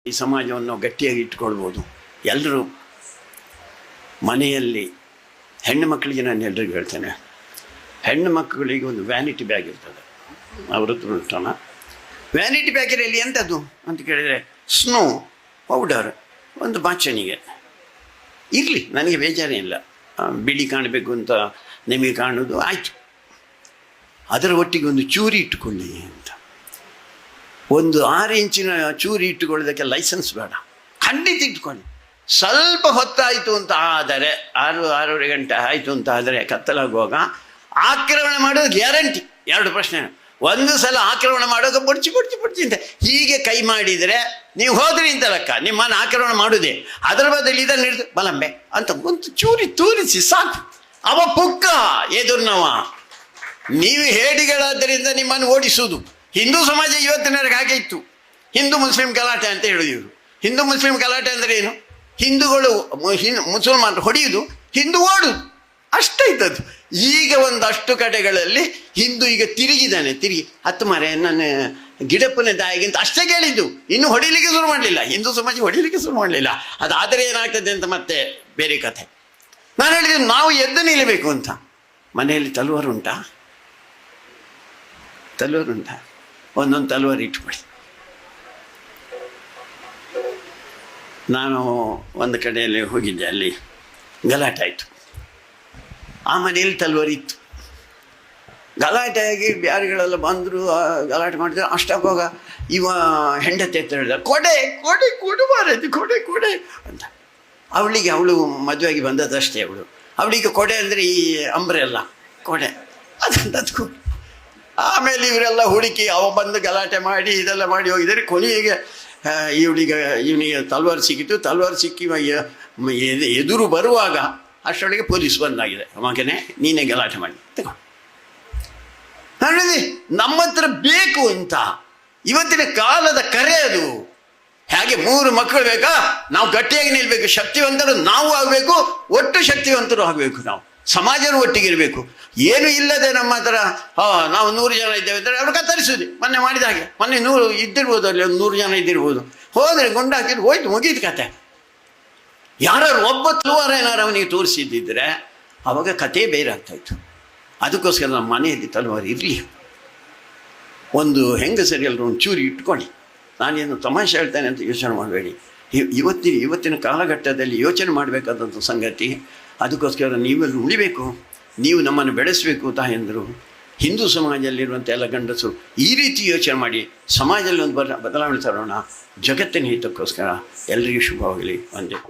ಈ ಸಮಾಜವನ್ನು ಗಟ್ಟಿಯಾಗಿ ಇಟ್ಕೊಳ್ಬೋದು. ಎಲ್ಲರೂ ಮನೆಯಲ್ಲಿ ಹೆಣ್ಣು ಮಕ್ಕಳಿಗೆ ನಾನು ಎಲ್ರಿಗೂ ಹೇಳ್ತೇನೆ, ಹೆಣ್ಣು ಮಕ್ಕಳಿಗೆ ಒಂದು ವ್ಯಾನಿಟಿ ಬ್ಯಾಗ್ ಇರ್ತದೆ, ಅವರದ್ದು ಉಂಟಲ್ಲ. ವ್ಯಾನಿಟಿ ಬ್ಯಾಗಿನಲ್ಲಿ ಎಂಥದ್ದು ಅಂತ ಕೇಳಿದರೆ ಸ್ನೋ ಪೌಡರ್, ಒಂದು ಬಾಚಣಿಗೆ ಇರಲಿ, ನನಗೆ ಬೇಜಾರೇ ಇಲ್ಲ. ಬಿಳಿ ಕಾಣಬೇಕು ಅಂತ ನಿಮಗೆ ಕಾಣೋದು ಆಯಿತು, ಅದರ ಒಟ್ಟಿಗೆ ಒಂದು ಚೂರಿ ಇಟ್ಟುಕೊಳ್ಳಿ ಅಂತ. ಒಂದು 6 ಇಂಚಿನ ಚೂರಿ ಇಟ್ಟುಕೊಳ್ಳೋದಕ್ಕೆ ಲೈಸೆನ್ಸ್ ಬೇಡ, ಖಂಡಿತ ಇಟ್ಕೊಳ್ಳಿ. ಸ್ವಲ್ಪ ಹೊತ್ತಾಯಿತು ಅಂತ ಆದರೆ 6-6:30 ಗಂಟೆ ಆಯಿತು ಅಂತ ಆದರೆ ಕತ್ತಲಾಗುವಾಗ ಆಕ್ರಮಣ ಮಾಡೋದು ಗ್ಯಾರಂಟಿ. 2 ಪ್ರಶ್ನೆ. ಒಂದು ಸಲ ಆಕ್ರಮಣ ಮಾಡುವಾಗ ಬಡ್ಚಿ ಅಂತ ಹೀಗೆ ಕೈ ಮಾಡಿದರೆ ನೀವು ಹೋದ್ರಿ ಅಂತ ಲೆಕ್ಕ, ನಿಮ್ಮನ್ನು ಆಕ್ರಮಣ ಮಾಡೋದೇ. ಅದರ ಬದಲು ಇದನ್ನು ಹಿಡಿದು ಬಲಂಬೆ ಅಂತ ಒಂದು ಚೂರಿ ತೂರಿಸಿ ಸಾಕು. ಅವ ಪುಕ್ಕ ಎದುರ್ನವ. ನೀವು ಹೇಡಿಗಳಾದ್ದರಿಂದ ನಿಮ್ಮನ್ನು ಓಡಿಸುವುದು. ಹಿಂದೂ ಸಮಾಜ ಇವತ್ತಿನವರೆಗೆ ಹಾಗೆ ಇತ್ತು. ಹಿಂದೂ ಮುಸ್ಲಿಂ ಗಲಾಟೆ ಅಂತ ಹೇಳೋದು. ಹಿಂದೂ ಮುಸ್ಲಿಂ ಗಲಾಟೆ ಅಂದರೆ ಏನು? ಹಿಂದೂಗಳು ಮುಸಲ್ಮಾನರು ಹೊಡೆಯುವುದು, ಹಿಂದೂ ಓಡುದು, ಅಷ್ಟೇ ಇದ್ದದ್ದು. ಈಗ ಒಂದಷ್ಟು ಕಡೆಗಳಲ್ಲಿ ಹಿಂದೂ ಈಗ ತಿರುಗಿದ್ದಾನೆ, ತಿರುಗಿ 10 ಮಾರೆ ನನ್ನ ಗಿಡಪ್ಪನ ದಾಯಿಗಿಂತ ಅಷ್ಟೇ ಕೇಳಿದ್ದು, ಇನ್ನು ಹೊಡಿಲಿಕ್ಕೆ ಶುರು ಮಾಡಲಿಲ್ಲ. ಹಿಂದೂ ಸಮಾಜ ಹೊಡಿಲಿಕ್ಕೆ ಶುರು ಮಾಡಲಿಲ್ಲ. ಅದಾದರೆ ಏನಾಗ್ತದೆ ಅಂತ ಮತ್ತೆ ಬೇರೆ ಕಥೆ. ನಾನು ಹೇಳಿದ್ದು ನಾವು ಎದ್ದು ನಿಲ್ಲಬೇಕು ಅಂತ. ಮನೆಯಲ್ಲಿ ತಲವಾರು ಉಂಟಾ? ಒಂದೊಂದು ತಲವಾರು ಇಟ್ಕೊಳ್ಳಿ. ನಾನು ಒಂದು ಕಡೆಯಲ್ಲಿ ಹೋಗಿದ್ದೆ, ಅಲ್ಲಿ ಗಲಾಟೆ ಆಯಿತು. ಆ ಮನೆಯಲ್ಲಿ ತಲವಾರು ಇತ್ತು. ಗಲಾಟೆಯಾಗಿ ಬ್ಯಾರಿಗಳೆಲ್ಲ ಬಂದರು, ಗಲಾಟೆ ಮಾಡಿದ್ರು. ಅಷ್ಟಾಗುವಾಗ ಇವ ಹೆಂಡತಿ ಅಂತ ಹೇಳಿದ, ಕೊಡೆ ಮಾರೈತಿ, ಕೊಡೆ ಅಂತ. ಅವಳು ಮದುವೆಯಾಗಿ ಬಂದದಷ್ಟೇ. ಅವಳಿಗೆ ಕೊಡೆ ಅಂದರೆ ಈ ಅಂಬ್ರೆಲ್ಲ ಕೊಡೆ ಅದಂತದ್ದು. ಆಮೇಲೆ ಇವರೆಲ್ಲ ಹುಡುಕಿ ಅವ ಬಂದು ಗಲಾಟೆ ಮಾಡಿ ಇದೆಲ್ಲ ಮಾಡಿ ಹೋಗಿದ್ದಾರೆ. ಕೊನೆಗೆ ಇವನಿಗೆ ತಲ್ವಾರು ಸಿಕ್ಕಿತು. ತಲ್ವಾರು ಸಿಕ್ಕಿ ಎದುರು ಬರುವಾಗ ಅಷ್ಟರೊಳಗೆ ಪೊಲೀಸ್ ಬಂದಾಗಿದೆ. ಮಗನೇ ನೀನೇ ಗಲಾಟೆ ಮಾಡಿ ತಗೊಂಡು. ನೋಡಿ, ನಮ್ಮ ಹತ್ರ ಬೇಕು ಅಂತ ಇವತ್ತಿನ ಕಾಲದ ಕರೆ ಅದು. ಹಾಗೆ 3 ಮಕ್ಕಳು ಬೇಕಾ? ನಾವು ಗಟ್ಟಿಯಾಗಿ ನಿಲ್ಬೇಕು, ಶಕ್ತಿವಂತರು ನಾವು ಆಗಬೇಕು, ಒಟ್ಟು ಶಕ್ತಿವಂತರು ಆಗಬೇಕು. ನಾವು ಸಮಾಜರು ಒಟ್ಟಿಗಿರಬೇಕು. ಏನು ಇಲ್ಲದೆ ನಮ್ಮ ಹತ್ರ ನಾವು 100 ಜನ ಇದ್ದೇವೆ ಅಂದರೆ ಅವ್ರು ಕತ್ತರಿಸೋದು. ಮೊನ್ನೆ ಮಾಡಿದ ಹಾಗೆ, ಮೊನ್ನೆ 100 ಇದ್ದಿರ್ಬೋದು, ಅಲ್ಲಿ ಒಂದು 100 ಜನ ಇದ್ದಿರ್ಬೋದು. ಹೋದರೆ ಗುಂಡು ಹಾಕಿದ್ರು, ಹೋಯ್ತು, ಮುಗೀತು ಕತೆ. ಯಾರು ಒಬ್ಬ ತಲವಾರ ಏನಾರು ಅವನಿಗೆ ತೋರಿಸಿದ್ದಿದ್ರೆ ಆವಾಗ ಕತೆ ಬೇರೆ ಆಗ್ತಾಯಿತ್ತು. ಅದಕ್ಕೋಸ್ಕರ ನಮ್ಮ ಮನೆಯಲ್ಲಿ ತಲವಾರು ಇರಲಿ. ಒಂದು ಹೆಂಗಸರಿ ಎಲ್ಲರೂ ಒಂದು ಚೂರಿ ಇಟ್ಕೊಳ್ಳಿ. ನಾನೇನು ತಮಾಷೆ ಹೇಳ್ತೇನೆ ಅಂತ ಯೋಚನೆ ಮಾಡಬೇಡಿ. ಇವತ್ತಿನ ಕಾಲಘಟ್ಟದಲ್ಲಿ ಯೋಚನೆ ಮಾಡಬೇಕಾದಂಥ ಸಂಗತಿ. ಅದಕ್ಕೋಸ್ಕರ ನೀವೆಲ್ಲರೂ ಉಳಿಬೇಕು, ನೀವು ನಮ್ಮನ್ನು ಬೆಳೆಸಬೇಕು ತಾಯಂದರು. ಹಿಂದೂ ಸಮಾಜದಲ್ಲಿರುವಂಥ ಎಲ್ಲ ಗಂಡಸರು ಈ ರೀತಿ ಯೋಚನೆ ಮಾಡಿ ಸಮಾಜದಲ್ಲಿ ಒಂದು ಬದಲಾವಣೆ ತರೋಣ. ಜಗತ್ತಿನ ಹಿತಕ್ಕೋಸ್ಕರ ಎಲ್ಲರಿಗೂ ಶುಭವಾಗಲಿ. ವಂದೇ.